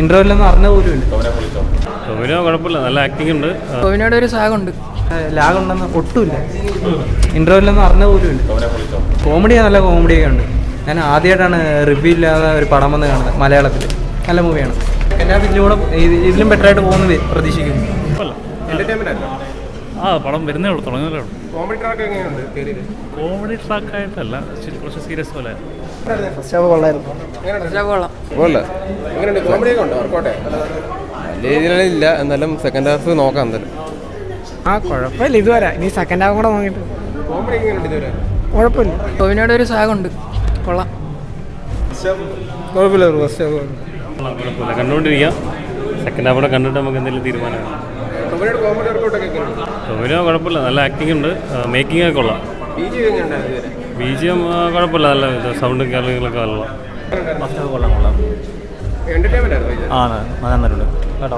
ഇന്റർവെല്ലൊന്നും അറിഞ്ഞ പോലും ഇല്ല. ടോവിനോ കുഴപ്പമില്ല, നല്ല ആക്ടിംഗ് ഉണ്ട്. ടോവിനോയുടെ ഒരു സാഗുണ്ട്. ലാഗുണ്ടെന്ന് ഒട്ടുമില്ല. ഇന്റർവെല്ലൊന്നും അറിഞ്ഞ പോലും ഇല്ല. കോമഡിയാണ്, നല്ല കോമഡിയൊക്കെ ഉണ്ട്. ഞാൻ ആദ്യമായിട്ടാണ് റിവ്യൂ ഇല്ലാതെ ഒരു പടം വന്ന് കാണുന്നത് മലയാളത്തിൽ. നല്ല മൂവിയാണ്. എല്ലാ ഇതിലൂടെ ഇതിലും ബെറ്ററായിട്ട് പോകുന്നത് പ്രതീക്ഷിക്കുന്നു. പടം വരുന്നേ ഉള്ളൂ, തുടങ്ങുന്നേ ഉള്ളൂ. കോമഡി ട്രാക്ക് എങ്ങനെയുണ്ട്? കോമഡി ട്രാക്കായിട്ടല്ല, കുറച്ച് സീരിയസ് പോലെ. കോമഡിയൊക്കെ ഉണ്ടോ? വർക്കൗട്ടെ വലിയ രീതിയിലില്ല, എന്നാലും സെക്കൻഡ് ഹാഫ് നോക്കാം എന്തായാലും. കുഴപ്പമില്ല ഇതുവരെ. ഇനി സെക്കൻഡ് ഹാഫ് കൂടെ നോക്കിയിട്ട്. കോമഡി എങ്ങനെയുണ്ട് ഇതുവരെ? കുഴപ്പമില്ല. ടോവിനോയുടെ ഒരു സാഗുണ്ട്. കൊള്ളാം. കുഴപ്പമില്ല. കുഴപ്പമില്ല, കണ്ടുകൊണ്ടിരിക്കാം. സെക്കൻഡ് ഹാഫ് കൂടെ കണ്ടിട്ട് നമുക്ക് എന്തെങ്കിലും തീരുമാനമാണ്. ടോവിനോയുടെ കോമഡി വർക്കൗട്ടൊക്കെ എങ്ങനെയുണ്ട്? ടോവിനോ കുഴപ്പമില്ല, നല്ല ആക്ടിംഗ് ഉണ്ട്. മേക്കിംഗ് ഒക്കെ കൊള്ളാം. BGM എങ്ങനെയുണ്ടായിരുന്നു ഇതുവരെ? BGM കുഴപ്പമില്ല, നല്ല സൗണ്ട് കാര്യങ്ങളൊക്കെ നല്ല. എന്റർടൈൻമെന്റ് ആയിരുന്നു. നന്നായിട്ടുണ്ട് കേട്ടോ.